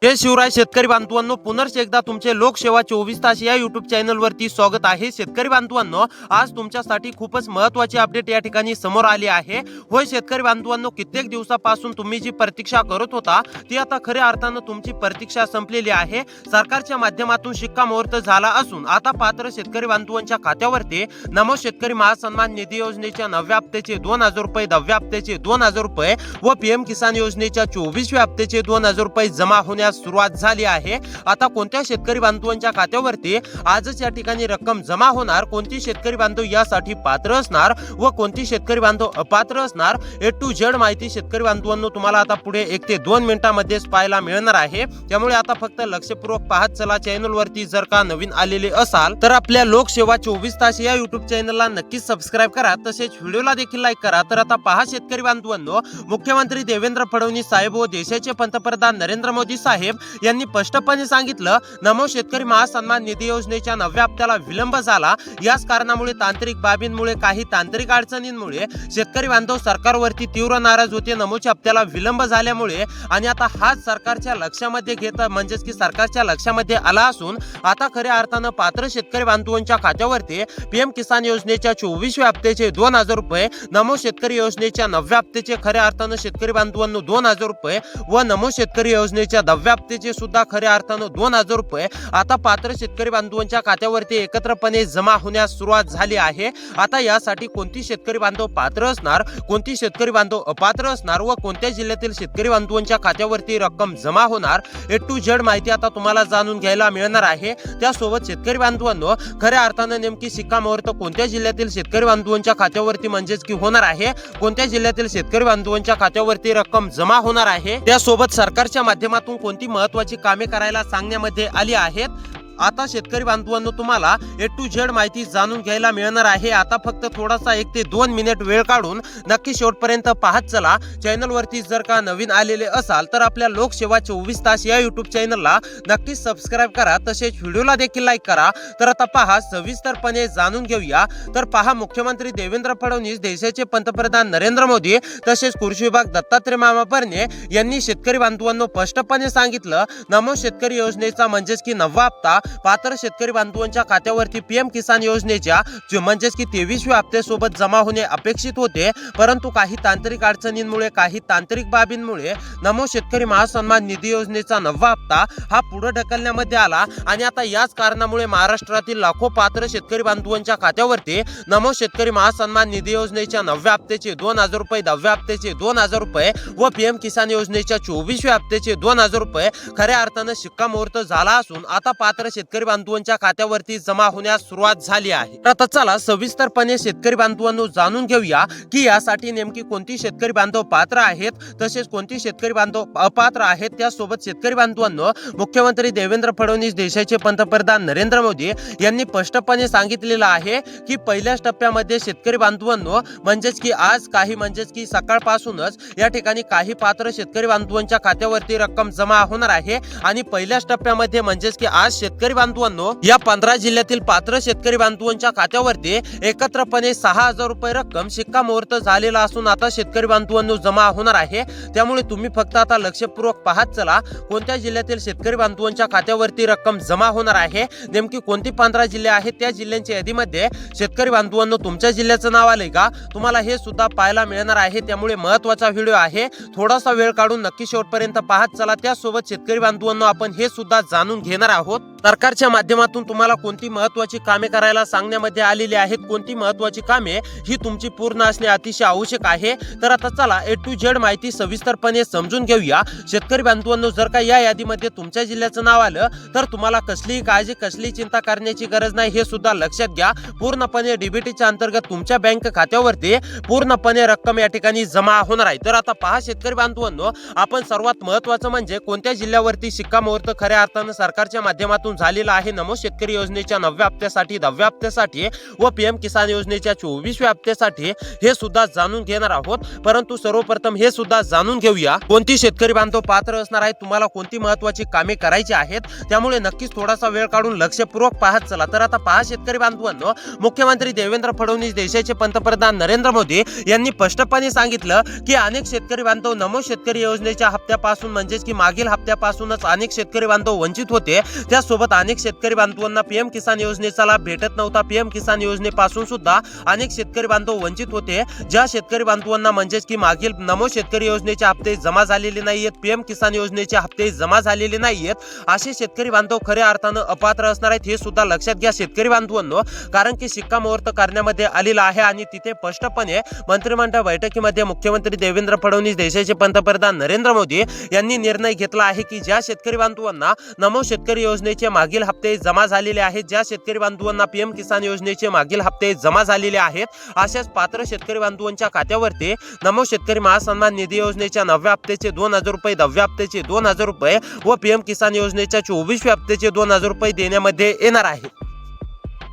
हे शिवराय शेतकरी बांधवांनो, पुनर्च एकदा तुमचे लोकसेवा 24 तास या युट्यूब चॅनलवरती स्वागत आहे। शेतकरी बांधवांनो, आज तुमच्यासाठी खूपच महत्त्वाची अपडेट या ठिकाणी समोर आली आहे। होय शेतकरी बांधवांनो, कित्येक दिवसापासून तुम्ही जी प्रतीक्षा करत होता ती आता खऱ्या अर्थाने तुमची प्रतीक्षा संपलेली आहे। सरकारच्या माध्यमातून शिक्कामोर्तब झाला असून आता पात्र शेतकरी बांधवांच्या खात्यावरती नमो शेतकरी महासन्मान निधी योजनेच्या 9व्या हप्त्याचे 2000 रुपये, 10व्या हप्त्याचे 2000 रुपये व पीएम किसान योजनेच्या 24व्या हप्त्याचे 2000 रुपये जमा होण्यास सुरुवात झाली आहे। आता कोणत्या शेतकरी बांधवांच्या खात्यावरती आजच या ठिकाणी रक्कम जमा होणार, कोणती शेतकरी बांधव यासाठी पात्र असणार व कोणती शेतकरी बांधव अपात्र असणार, ए टू झेड माहिती शेतकरी बांधवांनो तुम्हाला आता पुढे 1 ते 2 मिनिटांमध्येच पाहायला मिळणार आहे। त्यामुळे आता फक्त लक्षपूर्वक पाहत चला। चॅनल वरती जर का नवीन आलेले असाल तर आपल्या लोकसेवा 24 तास या युट्यूब चॅनलला नक्कीच सबस्क्राइब करा, तसेच व्हिडिओला देखील लाईक करा। तर आता पहा शेतकरी बांधवांनो, मुख्यमंत्री देवेंद्र फडणवीस साहेब व देशाचे पंतप्रधान नरेंद्र मोदी साहेब यांनी स्पष्टपणे सांगितलं, नमो शेतकरी महासन्मान निधी योजनेच्या 9व्या हप्त्याला विलंब झाला। याच कारणामुळे तांत्रिक बाबींमुळे, काही तांत्रिक अडचणींमुळे शेतकरी बांधव सरकारवरती तीव्र नाराज होते। नमोच्या हप्त्याला विलंब झाल्यामुळे आणि आता हाच सरकारच्या लक्षामध्ये म्हणजेच की सरकारच्या लक्षामध्ये आला असून आता खऱ्या अर्थानं पात्र शेतकरी बांधवांच्या खात्यावरती पीएम किसान योजनेच्या 24व्या हप्त्याचे 2000 रुपये, नमो शेतकरी योजनेच्या 9व्या हप्त्याचे खऱ्या अर्थानं शेतकरी बांधवांनो 2000 रुपये व नमो शेतकरी योजनेच्या 10व्या हप्त्याचे सुद्धा खऱ्या अर्थानं 2000 रुपये आता पात्र शेतकरी बांधवांच्या खात्यावरती एकत्रपणे जमा होण्यास सुरुवात झाली आहे। आता यासाठी कोणती शेतकरी बांधव पात्र असणार, कोणती शेतकरी बांधव अपात्र असणार व कोणत्या जिल्ह्यातील शेतकरी बांधवांच्या खात्यावरती रक्कम जमा होणार, ए टू झेड माहिती आता तुम्हाला जाणून घ्यायला मिळणार आहे। त्यासोबत शेतकरी बांधवांनो, खऱ्या अर्थानं नेमकी शिक्कामोर्तब कोणत्या जिल्ह्यातील शेतकरी बांधवांच्या खात्यावरती म्हणजेच की होणार आहे, कोणत्या जिल्ह्यातील शेतकरी बांधवांच्या खात्यावरती रक्कम जमा होणार आहे, त्यासोबत सरकारच्या माध्यमातून कोणती महत्त्वाची कामे करायला सांगण्यामध्ये आली आहेत। आता शेतकरी बांधवांनो, तुम्हाला ए टू झेड माहिती जाणून घ्यायला मिळणार आहे। आता फक्त थोडासा 1 ते 2 मिनिट वेळ काढून नक्की शेवटपर्यंत पाहत चला। चॅनल वरती जर का नवीन आलेले असाल तर आपल्या लोकसेवा 24 तास या युट्यूब चॅनलला नक्कीच सबस्क्राइब करा, तसेच व्हिडिओला देखील लाईक करा। तर आता पहा, सविस्तरपणे जाणून घेऊया। तर पहा, मुख्यमंत्री देवेंद्र फडणवीस, देशाचे पंतप्रधान नरेंद्र मोदी तसेच कृषी विभाग दत्तात्रय मामा भरणे यांनी शेतकरी बांधवांनो स्पष्टपणे सांगितलं, नमो शेतकरी योजनेचा म्हणजेच की 9वा हप्ता पात्र शेतकरी बांधवांच्या खात्यावरती पीएम किसान योजनेच्या म्हणजेच की 23व्या हप्त्यासोबत जमा होणे अपेक्षित होते, परंतु काही तांत्रिक अडचणींमुळे, काही तांत्रिक बाबींमुळे नमो शेतकरी महासन्मान निधी योजनेचा 9वा हप्ता हा पुढे ढकलण्यामध्ये आला आणि आता याच कारणामुळे महाराष्ट्रातील लाखो पात्र शेतकरी बांधवांच्या खात्यावरती नमो शेतकरी महासन्मान निधी योजनेच्या 9व्या हप्त्याचे 2000 रुपये, 10व्या हप्त्याचे 2000 रुपये व पीएम किसान योजनेच्या 24व्या हप्त्याचे 2000 रुपये खऱ्या अर्थानं शिक्कामोर्तब झाला असून आता पात्र शेतकरी बांधवांच्या खात्यावरती जमा होण्यास सुरुवात झाली आहे। आता चला सविस्तरपणे शेतकरी बांधवांनो जाणून घेऊया की यासाठी नेमकी कोणती शेतकरी बांधव पात्र आहेत, तसेच कोणती शेतकरी बांधव अपात्र आहेत। त्यासोबत शेतकरी बांधवांनो, मुख्यमंत्री देवेंद्र फडणवीस, देशाचे पंतप्रधान नरेंद्र मोदी यांनी स्पष्टपणे सांगितलेलं आहे की पहिल्याच टप्प्यामध्ये शेतकरी बांधवांनो म्हणजेच की आज म्हणजेच की सकाळपासूनच या ठिकाणी काही पात्र शेतकरी बांधवांच्या खात्यावरती रक्कम जमा होणार आहे आणि पहिल्याच टप्प्यामध्ये म्हणजेच की आज शेतकरी बांधवांनो या 15 जिल्ह्यातील पात्र शेतकरी बांधवांच्या खात्यावरती एकत्रपणे 6000 रुपये रक्कम शिक्कामोर्तब झालेला असून आता शेतकरी बांधवांनो जमा होणार आहे। त्यामुळे तुम्ही फक्त आता लक्षपूर्वक पाहत चला, कोणत्या जिल्ह्यातील शेतकरी बांधवांच्या खात्यावरती रक्कम जमा होणार आहे, नेमकी कोणती 15 जिल्हे आहेत, त्या जिल्ह्यांच्या यादीमध्ये शेतकरी बांधवांनो तुमच्या जिल्ह्याचं नाव आले का, तुम्हाला हे सुद्धा पाहायला मिळणार आहे। त्यामुळे महत्त्वाचा व्हिडिओ आहे, थोडासा वेळ काढून नक्की शेवटपर्यंत पाहत चला। त्यासोबत शेतकरी बांधवांनो आपण हे सुद्धा जाणून घेणार आहोत, सरकारच्या माध्यमातून तुम्हाला कोणती महत्त्वाची कामे करायला सांगण्यामध्ये आलेली आहेत, कोणती महत्त्वाची कामे ही तुमची पूर्ण असणे अतिशय आवश्यक आहे। तर आता चला ए टू झेड माहिती सविस्तरपणे समजून घेऊया। शेतकरी बांधवांनो, जर का या यादीमध्ये तुमच्या जिल्ह्याचं नाव आलं तर तुम्हाला कसलीही काळजी, कसलीही चिंता करण्याची गरज नाही, हे सुद्धा लक्षात घ्या। पूर्णपणे डीबीटीच्या अंतर्गत तुमच्या बँक खात्यावरती पूर्णपणे रक्कम या ठिकाणी जमा होणार आहे। तर आता पहा शेतकरी बांधवांनो, आपण सर्वात महत्त्वाचं म्हणजे कोणत्या जिल्ह्यावरती शिक्कामोर्तब खऱ्या अर्थानं सरकारच्या माध्यमातून झालेला आहे नमो शेतकरी योजनेच्या 9व्या हप्त्यासाठी, 10व्या हप्त्यासाठी व पीएम किसान योजनेच्या 24व्या हप्त्यासाठी हे सुद्धा जाणून घेणार आहोत। परंतु सर्वप्रथम हे सुद्धा जाणून घेऊया कोणती शेतकरी बांधव पात्र असणार आहेत, तुम्हाला कोणती महत्त्वाची कामे करायची आहेत, त्यामुळे नक्कीच थोडासा वेळ काढून लक्षपूर्वक पाहत चला। तर आता पहा शेतकरी बांधवांनो, मुख्यमंत्री देवेंद्र फडणवीस, देशाचे पंतप्रधान नरेंद्र मोदी यांनी स्पष्टपणे सांगितलं की अनेक शेतकरी बांधव नमो शेतकरी योजनेच्या हप्त्यापासून म्हणजेच की मागील हप्त्यापासूनच अनेक शेतकरी बांधव वंचित होते। त्यासोबत अनेक शेतकरी बांधवांना पीएम किसान योजनेचा लाभ भेटत नव्हता। पीएम किसान योजनेपासून सुद्धा अनेक शेतकरी बांधव वंचित होते। ज्या शेतकरी बांधवांना म्हणजेच की मागील नमो शेतकरी योजनेचे हप्ते जमा झालेले नाहीयेत, पीएम किसान योजनेचे हप्ते जमा झालेले नाहीयेत, असे शेतकरी बांधव खऱ्या अर्थानं अपात्र असणार आहेत हे सुद्धा लक्षात घ्या शेतकरी बांधवांनो। कारण की शिक्कामोर्तब करण्यामध्ये आलेला आहे आणि तिथे स्पष्टपणे मंत्रिमंडळ बैठकीमध्ये मुख्यमंत्री देवेंद्र फडणवीस, देशाचे पंतप्रधान नरेंद्र मोदी यांनी निर्णय घेतला आहे की ज्या शेतकरी बांधवांना नमो शेतकरी योजनेचे मागील हप्ते जमा झालेले आहेत, ज्या शेतकरी बांधवांना पीएम किसान योजनेचे मागील हप्ते जमा झालेले आहेत, अशाच पात्र शेतकरी बांधवांच्या खात्यावरती नमो शेतकरी महासन्मान निधी योजनेच्या 9व्या हप्त्याचे 2000 रुपये, 10व्या हप्त्याचे 2000 रुपये व पीएम किसान योजनेच्या 24व्या हप्त्याचे 2000 रुपये देण्यामध्ये येणार आहे।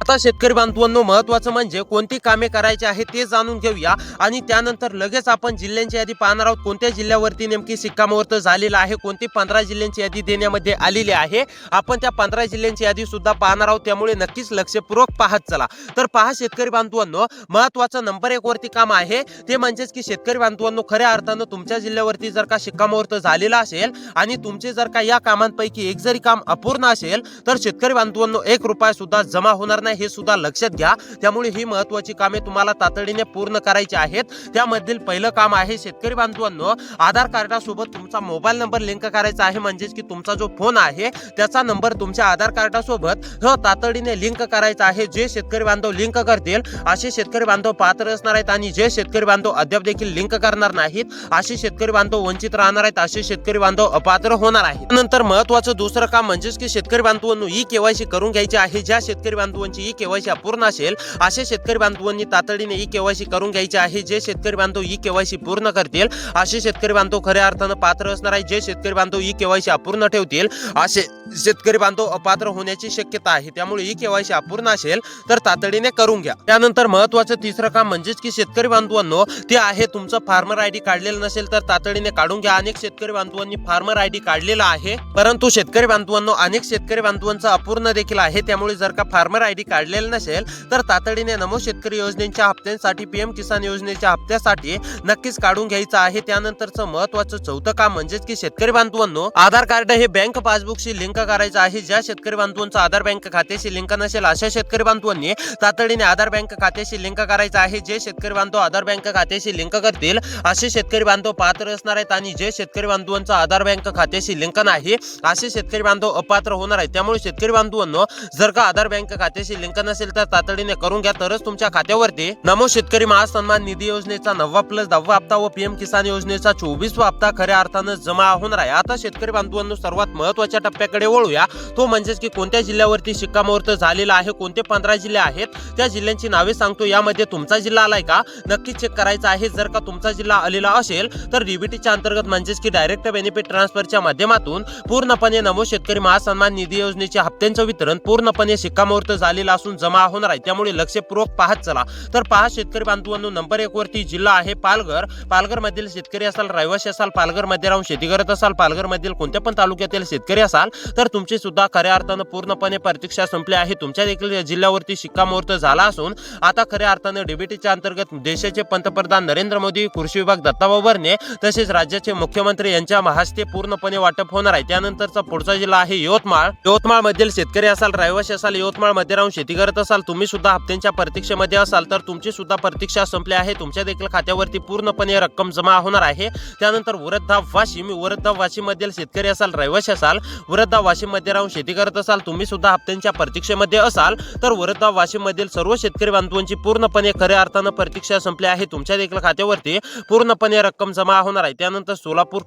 आता शेतकरी बांधवांनो, महत्त्वाचं म्हणजे कोणती कामे करायची आहे ते जाणून घेऊया आणि त्यानंतर लगेच आपण जिल्ह्यांची यादी पाहणार आहोत। कोणत्या जिल्ह्यावरती नेमकी शिक्कामोर्तब झालेला आहे, कोणती 15 जिल्ह्यांची यादी देण्यामध्ये आलेली आहे, आपण त्या 15 जिल्ह्यांची यादी सुद्धा पाहणार आहोत, त्यामुळे नक्कीच लक्षपूर्वक पाहत चला। तर पहा शेतकरी बांधवांनो, महत्त्वाचं नंबर 1 वरती काम आहे ते म्हणजेच की शेतकरी बांधवांनो, खऱ्या अर्थानं तुमच्या जिल्ह्यावरती जर का शिक्कामोर्तब झालेला असेल आणि तुमचे जर का या कामांपैकी एक जरी काम अपूर्ण असेल तर शेतकरी बांधवांनो 1 रुपया सुद्धा जमा होणार नाही हे सुद्धा लक्षात घ्या। त्यामुळे ही महत्त्वाची कामे तुम्हाला तातडीने पूर्ण करायची आहेत। त्यामधील पहिलं काम आहे शेतकरी बांधवांनो, आधार कार्डासोबत तुमचा मोबाईल नंबर लिंक करायचा आहे, म्हणजेच की तुमचा जो फोन आहे त्याचा नंबर तुमच्या आधार कार्डासोबत तातडीने लिंक करायचा आहे। जे शेतकरी बांधव लिंक करतील असे शेतकरी बांधव पात्र असणार आहेत आणि जे शेतकरी बांधव अद्याप देखील लिंक करणार नाहीत असे शेतकरी बांधव वंचित राहणार आहेत, असे शेतकरी बांधव अपात्र होणार आहेत। नंतर महत्त्वाचं दुसरं काम म्हणजेच की शेतकरी बांधवांनो ई केवायसी करून घ्यायची आहे। ज्या शेतकरी बांधवांची ई केवायसी अपूर्ण असेल असे शेतकरी बांधवांनी तातडीने ई केवायसी करून घ्यायचे आहे। जे शेतकरी बांधव ई केवायसी पूर्ण करतील असे शेतकरी बांधव खऱ्या अर्थानं पात्र असणार आहे। जे शेतकरी बांधव ई केवायसी अपूर्ण ठेवतील असे शेतकरी बांधव अपात्र होण्याची शक्यता आहे। त्यामुळे ई केवायसी अपूर्ण असेल तर तातडीने करून घ्या। त्यानंतर महत्त्वाचं तिसरं काम म्हणजेच की शेतकरी बांधवांनो ते आहे तुमचं फार्मर आयडी काढलेलं नसेल तर तातडीने काढून घ्या। अनेक शेतकरी बांधवांनी फार्मर आयडी काढलेला आहे, परंतु शेतकरी बांधवांनो अनेक शेतकरी बांधवांचं अपूर्ण देखील आहे। त्यामुळे जर का फार्मर आयडी काढलेलं नसेल तर तातडीने नमो शेतकरी योजनेच्या हप्त्यांसाठी, पीएम किसान योजनेच्या हप्त्यासाठी नक्कीच काढून घ्यायचं आहे। त्यानंतरचं महत्त्वाचं चौथं काम म्हणजेच की शेतकरी बांधवांनो आधार कार्ड हे बँक पासबुकशी लिंक करायचं आहे। ज्या शेतकरी बांधवांचं आधार बँक खात्याशी लिंक नसेल अशा शेतकरी बांधवांनी तातडीने आधार बँक खात्याशी लिंक करायचं आहे। जे शेतकरी बांधव आधार बँक खात्याशी लिंक करतील असे शेतकरी बांधव पात्र असणार आहेत आणि जे शेतकरी बांधवांचं आधार बँक खात्याशी लिंक नाही असे शेतकरी बांधव अपात्र होणार आहेत। त्यामुळे शेतकरी बांधवांनो जर का आधार बँक खात्याशी लिंक नसेल तर तातडीने करून घ्या, तरच तुमच्या खात्यावरती नमो शेतकरी महासन्मान निधी योजनेचा 9वा प्लस 10वा हप्ता व पीएम किसान योजनेचा 24वा हप्ता खऱ्या अर्थानं जमा होणार आहे। आता शेतकरी बांधवांनो सर्वात महत्त्वाच्या टप्प्याकडे वळूया, तो म्हणजेच की कोणत्या जिल्ह्यावरती शिक्कामोर्तब झालेला आहे, कोणते 15 जिल्हे आहेत त्या जिल्ह्यांची नावे सांगतो। यामध्ये तुमचा जिल्हा आलाय का नक्की चेक करायचं आहे। जर का तुमचा जिल्हा आलेला असेल तर डीबीटीच्या अंतर्गत म्हणजेच की डायरेक्ट बेनिफिट ट्रान्सफरच्या माध्यमातून पूर्णपणे नमो शेतकरी महासन्मान निधी योजनेच्या हप्त्यांचं वितरण पूर्णपणे शिक्कामोर्तब झालेला असून जमा होणार आहे। त्यामुळे लक्षपूर्वक पाहत चला। तर पहा शेतकरी बांधवांनो, नंबर 1 वरती जिल्हा आहे पालघर। पालघर मधील शेतकरी असाल, रहिवासी असाल, पालघर मध्ये राहून शेती करत असाल, पालघर मधील कोणत्या पण तालुक्यातील शेतकरी असाल तर तुमची सुद्धा खऱ्या अर्थानं पूर्णपणे प्रतीक्षा संपली आहे। तुमच्या देखील जिल्ह्यावरती शिक्कामोर्तब झाला असून आता खऱ्या अर्थानं डीबीटीच्या अंतर्गत देशाचे पंतप्रधान नरेंद्र मोदी, कृषी विभाग दत्ताभाऊ भरणे तसेच राज्याचे मुख्यमंत्री यांच्या हस्ते पूर्णपणे वाटप होणार आहे। त्यानंतरचा पुढचा जिल्हा आहे यवतमाळ। यवतमाळ मधील शेतकरी असाल, रहिवासी असाल, यवतमाळ मध्ये राहून शेती करत असाल, तुम्ही सुद्धा हप्त्यांच्या प्रतीक्षेमध्ये असाल तर तुमची सुद्धा प्रतीक्षा संपली आहे। तुमच्या देखील खात्यावरती पूर्णपणे रक्कम जमा होणार आहे। त्यानंतर वर्धा वाशिम मधील शेतकरी असाल, रहिवासी असाल, वर्धा वाशिम मध्ये राहून शेती करत असाल, तुम्ही सुद्धा हप्त्यांच्या प्रतीक्षेमध्ये असाल तर वर्धा वाशिम मधील सर्व शेतकरी बांधवांची पूर्णपणे खऱ्या अर्थानं प्रतीक्षा संपली आहे। तुमच्या देखील खात्यावरती पूर्णपणे रक्कम जमा होणार आहे। त्यानंतर सोलापूर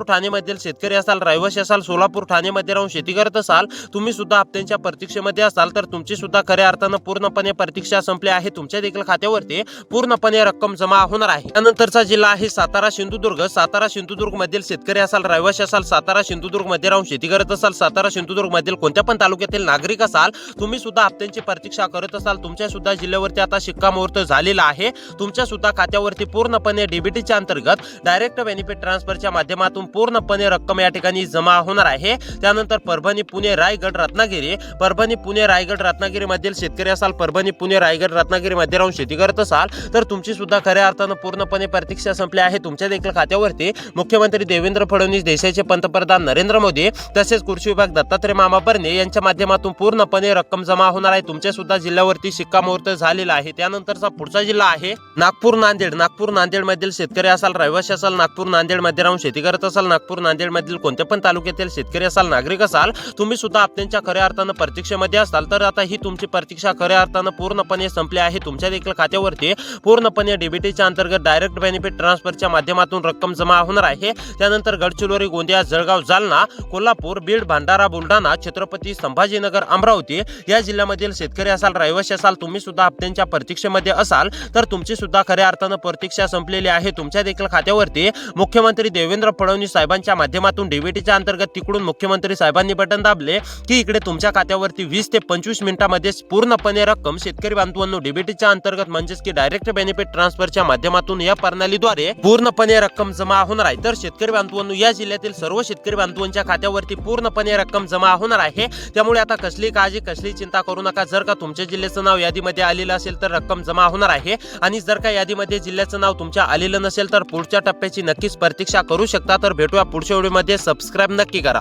ठाणे मधील शेतकरी असाल, रहिवासी असाल, सोलापूर ठाणे मध्ये राहून शेती करत असाल, तुम्ही सुद्धा हप्त्यांच्या प्रतीक्षेमध्ये असाल तर तुमची सुद्धा खऱ्या अर्थानं पूर्णपणे प्रतीक्षा संपली आहे. तुमच्या देखील खात्यावरती पूर्णपणे रक्कम जमा होणार आहे. त्यानंतरचा जिल्हा आहे सातारा सिंधुदुर्ग. सातारा सिंधुदुर्ग मधील शेतकरी असाल, रहिवासी असाल, सातारा सिंधुदुर्ग मध्ये राहून शेती करत असाल, सातारा सिंधुदुर्ग मधील कोणत्या पण तालुक्यातील नागरिक असाल, तुम्ही सुद्धा हप्त्यांची प्रतीक्षा करत असाल, तुमच्या सुद्धा जिल्ह्यावरती आता शिक्कामोर्तब झालेला आहे. तुमच्या सुद्धा खात्यावरती पूर्णपणे डीबीटीच्या अंतर्गत डायरेक्ट बेनिफिट ट्रान्सफरच्या माध्यमातून पूर्णपणे रक्कम या ठिकाणी जमा होणार आहे. त्यानंतर परभणी, पुणे, रायगड, रत्नागिरी, परभणी, पुणे, रायगड, रत्नागिरी मधील शेतकरी असाल, परभणी, पुणे, रायगड, रत्नागिरी मध्ये राहून शेती करत असाल, तर तुमची सुद्धा खऱ्या अर्थानं पूर्णपणे प्रतीक्षा संपली आहे. तुमच्या देखील खात्यावरती मुख्यमंत्री देवेंद्र फडणवीस, देशाचे पंतप्रधान नरेंद्र मोदी तसेच कृषी विभाग दत्तात्रय मामा भरणे यांच्या माध्यमातून पूर्णपणे रक्कम जमा होणार आहे. तुमच्या सुद्धा जिल्ह्यावरती शिक्कामोर्तब झालेला आहे. त्यानंतरचा पुढचा जिल्हा आहे नागपूर, नांदेड. नागपूर, नांदेड मधील शेतकरी असाल, रहिवासी असाल, नागपूर, नांदेड मध्ये राहून शेती करत असाल, नागपूर, नांदेड मधील कोणत्या पण तालुक्यातील शेतकरी असाल, नागरिक असाल, तुम्ही सुद्धा हप्त्यांच्या खऱ्या अर्थानं प्रतीक्षेमध्ये असाल, तर आता ही तुमची प्रतीक्षा खऱ्या अर्थानं पूर्णपणे संपली आहे. तुमच्या देखील खात्यावरती पूर्णपणे डीबीटीच्या अंतर्गत डायरेक्ट बेनिफिट ट्रान्सफरच्या माध्यमातून रक्कम जमा होणार आहे. त्यानंतर गडचिरोली, गोंदिया, जळगाव, जालना, कोल्हापूर, बीड, भंडारा, बुलढाणा, छत्रपती संभाजीनगर, अमरावती या जिल्ह्यामधील शेतकरी असाल, रहिवासी असाल, तुम्ही सुद्धा हप्त्यांच्या प्रतीक्षेमध्ये असाल, तर तुमची सुद्धा खऱ्या अर्थानं प्रतीक्षा संपलेली आहे. तुमच्या देखील खात्यावरती मुख्यमंत्री देवेंद्र फडणवीस साहेबांच्या माध्यमातून डीबीटीच्या अंतर्गत तिकडून मुख्यमंत्री साहेबांनी बटन दाबले की इकडे तुमच्या खात्यावरती 20 ते 25 मिनिटांमध्ये पूर्णपणे रक्कम शेतकरी बांधवांनो डीबीटीच्या अंतर्गत म्हणजेच की डायरेक्ट बेनिफिट ट्रान्सफरच्या माध्यमातून या प्रणालीद्वारे पूर्णपणे रक्कम जमा होणार आहे. तर शेतकरी बांधवांनो या जिल्ह्यातील सर्व शेतकरी बांधवांच्या खात्यावरती पूर्णपणे रक्कम जमा होणार आहे. त्यामुळे आता कसली काळजी, कसली चिंता करू नका. जर का तुमच्या जिल्ह्याचं नाव यादीमध्ये आलेलं असेल तर रक्कम जमा होणार आहे, आणि जर का यादीमध्ये जिल्ह्याचं नाव तुमच्या आलेलं नसेल तर पुढच्या टप्प्याची नक्कीच प्रतीक्षा करू शकता. तर भेटूया पुढच्या व्हिडिओमध्ये. सबस्क्राईब नक्की करा.